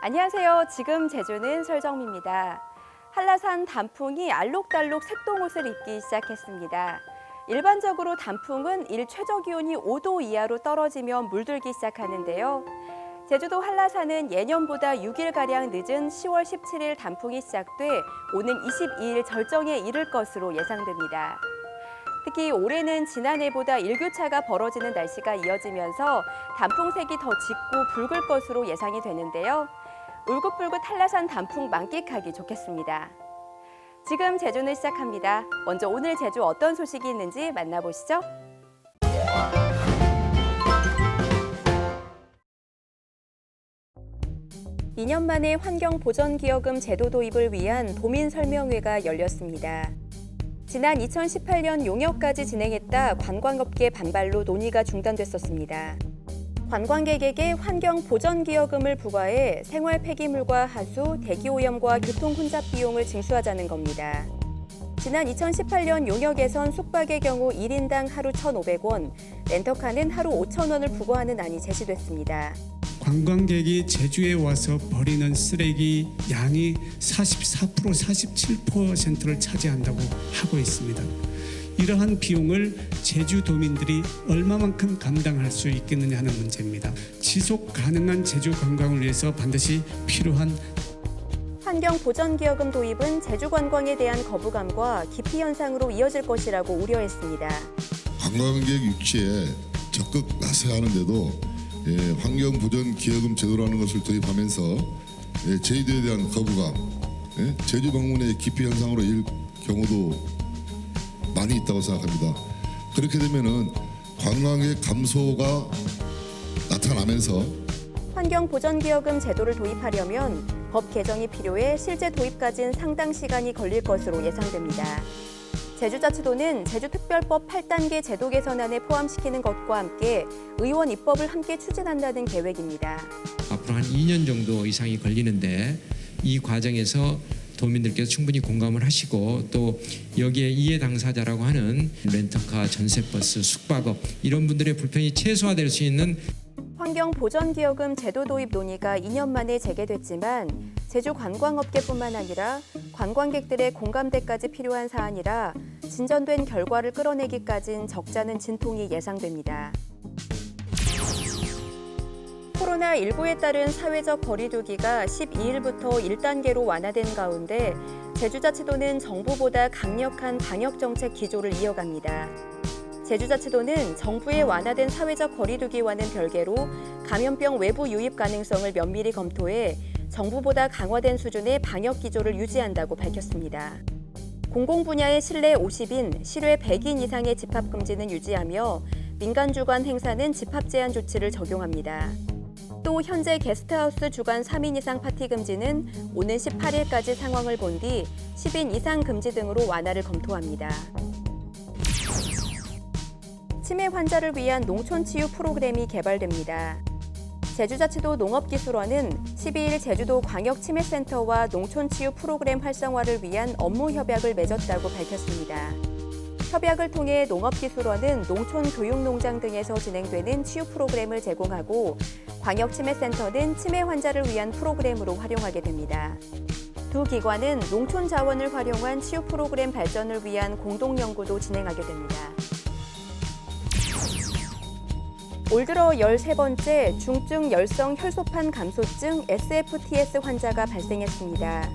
안녕하세요. 지금 제주는 설정미입니다. 한라산 단풍이 알록달록 색동옷을 입기 시작했습니다. 일반적으로 단풍은 일 최저 기온이 5도 이하로 떨어지면 물들기 시작하는데요. 제주도 한라산은 예년보다 6일가량 늦은 10월 17일 단풍이 시작돼 오는 22일 절정에 이를 것으로 예상됩니다. 특히 올해는 지난해보다 일교차가 벌어지는 날씨가 이어지면서 단풍색이 더 짙고 붉을 것으로 예상이 되는데요. 울긋불긋 한라산 단풍 만끽하기 좋겠습니다. 지금 제주는 시작합니다. 먼저 오늘 제주 어떤 소식이 있는지 만나보시죠. (2년) 만에 환경보전기여금 제도 도입을 위한 도민설명회가 열렸습니다. 지난 2018년 용역까지 진행했다 관광업계 반발로 논의가 중단됐었습니다. 관광객에게 환경보전기여금을 부과해 생활 폐기물과 하수, 대기오염과 교통 혼잡 비용을 징수하자는 겁니다. 지난 2018년 용역에선 숙박의 경우 1인당 하루 1,500원, 렌터카는 하루 5,000원을 부과하는 안이 제시됐습니다. 관광객이 제주에 와서 버리는 쓰레기 양이 44%, 47%를 차지한다고 하고 있습니다. 이러한 비용을 제주도민들이 얼마만큼 감당할 수 있겠느냐 하는 문제입니다. 지속 가능한 제주 관광을 위해서 반드시 필요한 환경보전기여금 도입은 제주 관광에 대한 거부감과 기피 현상으로 이어질 것이라고 우려했습니다. 관광객 유치에 적극 나서야 하는데도 환경보전기여금 제도라는 것을 도입하면서 제주도에 대한 거부감, 제주 방문의 기피 현상으로 이을 경우도 많이 있다고 생각합니다. 그렇게 되면은 관광객 감소가 나타나면서 환경보전기여금 제도를 도입하려면 법 개정이 필요해 실제 도입까지는 상당 시간이 걸릴 것으로 예상됩니다. 제주자치도는 제주특별법 8단계 제도 개선안에 포함시키는 것과 함께 의원 입법을 함께 추진한다는 계획입니다. 앞으로 한 2년 정도 이상이 걸리는데 이 과정에서 도민들께서 충분히 공감을 하시고 또 여기에 이해 당사자라고 하는 렌터카, 전세버스, 숙박업 이런 분들의 불편이 최소화될 수 있는 환경보전기여금 제도 도입 논의가 2년 만에 재개됐지만 제주 관광업계뿐만 아니라 관광객들의 공감대까지 필요한 사안이라 진전된 결과를 끌어내기까진 적잖은 진통이 예상됩니다. 코로나19에 따른 사회적 거리두기가 12일부터 1단계로 완화된 가운데 제주자치도는 정부보다 강력한 방역정책 기조를 이어갑니다. 제주자치도는 정부의 완화된 사회적 거리두기와는 별개로 감염병 외부 유입 가능성을 면밀히 검토해 정부보다 강화된 수준의 방역 기조를 유지한다고 밝혔습니다. 공공분야의 실내 50인, 실외 100인 이상의 집합 금지는 유지하며 민간 주관 행사는 집합 제한 조치를 적용합니다. 또 현재 게스트하우스 주관 3인 이상 파티 금지는 오는 18일까지 상황을 본 뒤 10인 이상 금지 등으로 완화를 검토합니다. 치매 환자를 위한 농촌치유 프로그램이 개발됩니다. 제주자치도 농업기술원은 12일 제주도 광역치매센터와 농촌치유 프로그램 활성화를 위한 업무 협약을 맺었다고 밝혔습니다. 협약을 통해 농업기술원은 농촌교육농장 등에서 진행되는 치유 프로그램을 제공하고 광역치매센터는 치매 환자를 위한 프로그램으로 활용하게 됩니다. 두 기관은 농촌 자원을 활용한 치유 프로그램 발전을 위한 공동연구도 진행하게 됩니다. 올 들어 13번째 중증 열성 혈소판 감소증 SFTS 환자가 발생했습니다.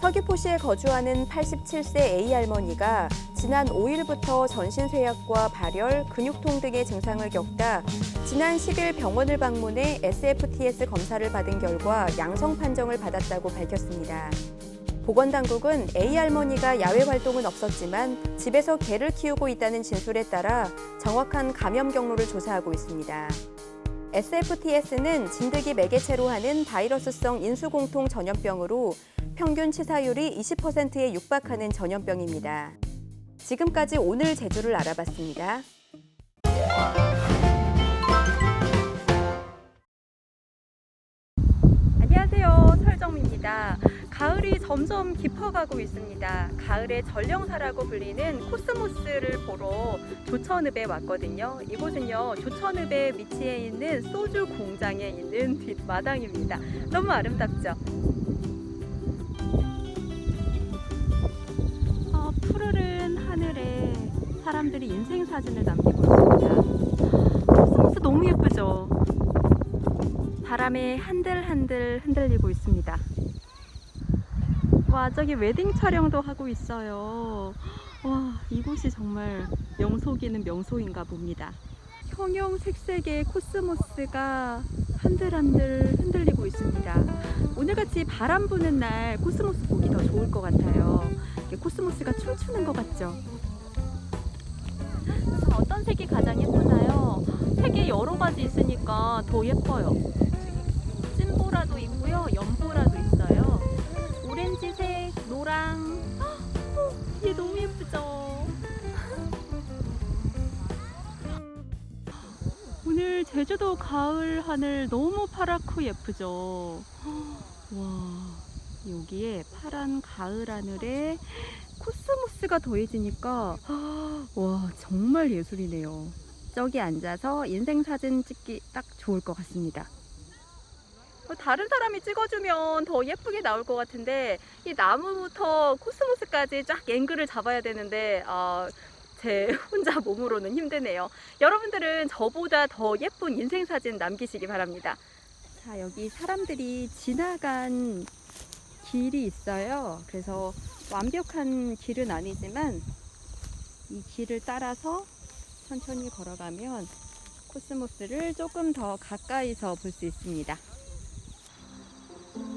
서귀포시에 거주하는 87세 A 할머니가 지난 5일부터 전신쇠약과 발열, 근육통 등의 증상을 겪다 지난 10일 병원을 방문해 SFTS 검사를 받은 결과 양성 판정을 받았다고 밝혔습니다. 보건당국은 A 할머니가 야외 활동은 없었지만 집에서 개를 키우고 있다는 진술에 따라 정확한 감염 경로를 조사하고 있습니다. SFTS는 진드기 매개체로 하는 바이러스성 인수공통 전염병으로 평균 치사율이 20%에 육박하는 전염병입니다. 지금까지 오늘 제주를 알아봤습니다. 안녕하세요. 설정미입니다. 가을이 점점 깊어가고 있습니다. 가을의 전령사라고 불리는 코스모스를 보러 조천읍에 왔거든요. 이곳은요, 조천읍에 위치해 있는 소주 공장에 있는 뒷마당입니다. 너무 아름답죠? 푸르른 하늘에 사람들이 인생 사진을 남기고 있습니다. 코스모스 너무 예쁘죠? 바람에 한들한들 흔들리고 있습니다. 와, 저기 웨딩 촬영도 하고 있어요. 와, 이곳이 정말 명소기는 명소인가 봅니다. 형형색색의 코스모스가 한들한들 흔들리고 있습니다. 오늘같이 바람 부는 날 코스모스 보기 더 좋을 것 같아요. 코스모스가 춤추는 것 같죠? 어떤 색이 가장 예쁘나요? 색이 여러 가지 있으니까 더 예뻐요. 찐보라도 있고요, 연보라도 있어요. 오렌지색, 노랑. 얘 너무 예쁘죠? 오늘 제주도 가을 하늘 너무 파랗고 예쁘죠? 와, 여기에 파란 가을 하늘에 코스모스가 더해지니까 와, 정말 예술이네요. 저기 앉아서 인생사진 찍기 딱 좋을 것 같습니다. 다른 사람이 찍어주면 더 예쁘게 나올 것 같은데 이 나무부터 코스모스까지 쫙 앵글을 잡아야 되는데 제 혼자 몸으로는 힘드네요. 여러분들은 저보다 더 예쁜 인생사진 남기시기 바랍니다. 자, 여기 사람들이 지나간 길이 있어요. 그래서 완벽한 길은 아니지만 이 길을 따라서 천천히 걸어가면 코스모스를 조금 더 가까이서 볼 수 있습니다.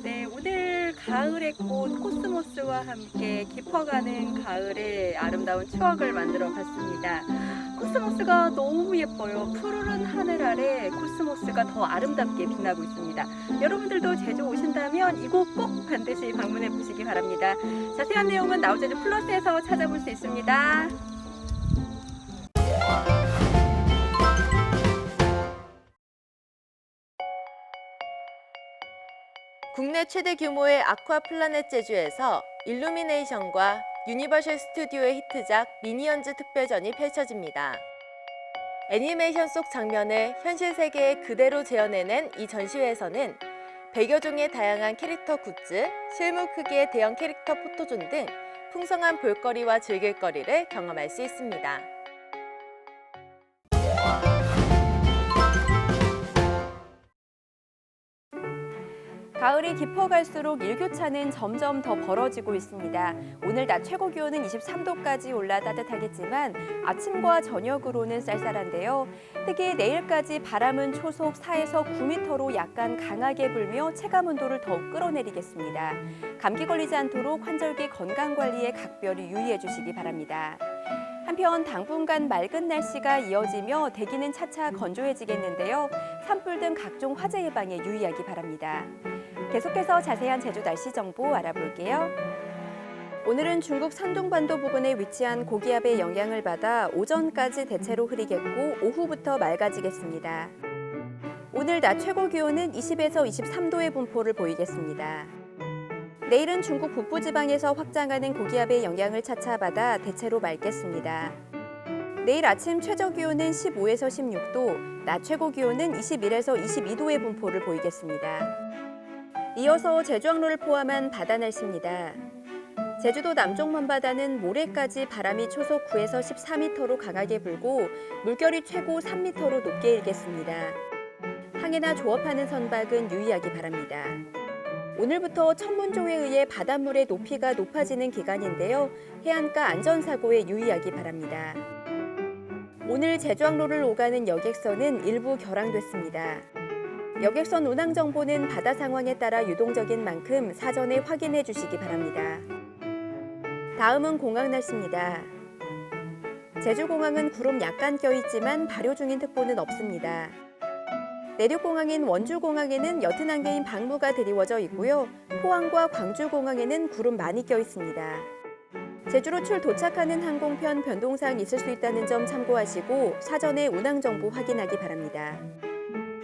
네, 오늘 가을의 꽃 코스모스와 함께 깊어가는 가을의 아름다운 추억을 만들어 봤습니다. 코스모스가 너무 예뻐요. 푸르른 하늘 아래 코스모스가 더 아름답게 빛나고 있습니다. 여러분들도 제주 오신다면 이곳 꼭 반드시 방문해 보시기 바랍니다. 자세한 내용은 나우제주 플러스에서 찾아볼 수 있습니다. 국내 최대 규모의 아쿠아플라넷 제주에서 일루미네이션과 유니버셜 스튜디오의 히트작 미니언즈 특별전이 펼쳐집니다. 애니메이션 속 장면을 현실 세계에 그대로 재현해낸 이 전시회에서는 100여 종의 다양한 캐릭터 굿즈, 실물 크기의 대형 캐릭터 포토존 등 풍성한 볼거리와 즐길거리를 경험할 수 있습니다. 가을이 깊어갈수록 일교차는 점점 더 벌어지고 있습니다. 오늘 낮 최고 기온은 23도까지 올라 따뜻하겠지만 아침과 저녁으로는 쌀쌀한데요. 특히 내일까지 바람은 초속 4에서 9m로 약간 강하게 불며 체감온도를 더욱 끌어내리겠습니다. 감기 걸리지 않도록 환절기 건강관리에 각별히 유의해 주시기 바랍니다. 한편 당분간 맑은 날씨가 이어지며 대기는 차차 건조해지겠는데요. 산불 등 각종 화재 예방에 유의하기 바랍니다. 계속해서 자세한 제주 날씨 정보 알아볼게요. 오늘은 중국 산둥반도 부근에 위치한 고기압의 영향을 받아 오전까지 대체로 흐리겠고 오후부터 맑아지겠습니다. 오늘 낮 최고 기온은 20에서 23도의 분포를 보이겠습니다. 내일은 중국 북부지방에서 확장하는 고기압의 영향을 차차 받아 대체로 맑겠습니다. 내일 아침 최저 기온은 15에서 16도, 낮 최고 기온은 21에서 22도의 분포를 보이겠습니다. 이어서 제주항로를 포함한 바다 날씨입니다. 제주도 남쪽 먼바다는 모레까지 바람이 초속 9에서 14m로 강하게 불고 물결이 최고 3m로 높게 일겠습니다. 항해나 조업하는 선박은 유의하기 바랍니다. 오늘부터 천문조에 의해 바닷물의 높이가 높아지는 기간인데요. 해안가 안전사고에 유의하기 바랍니다. 오늘 제주항로를 오가는 여객선은 일부 결항됐습니다. 여객선 운항 정보는 바다 상황에 따라 유동적인 만큼 사전에 확인해 주시기 바랍니다. 다음은 공항 날씨입니다. 제주공항은 구름 약간 껴있지만 발효 중인 특보는 없습니다. 내륙공항인 원주공항에는 옅은 안개인 방무가 드리워져 있고요. 포항과 광주공항에는 구름 많이 껴 있습니다. 제주로 도착하는 항공편 변동사항 있을 수 있다는 점 참고하시고 사전에 운항 정보 확인하기 바랍니다.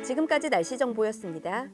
지금까지 날씨 정보였습니다.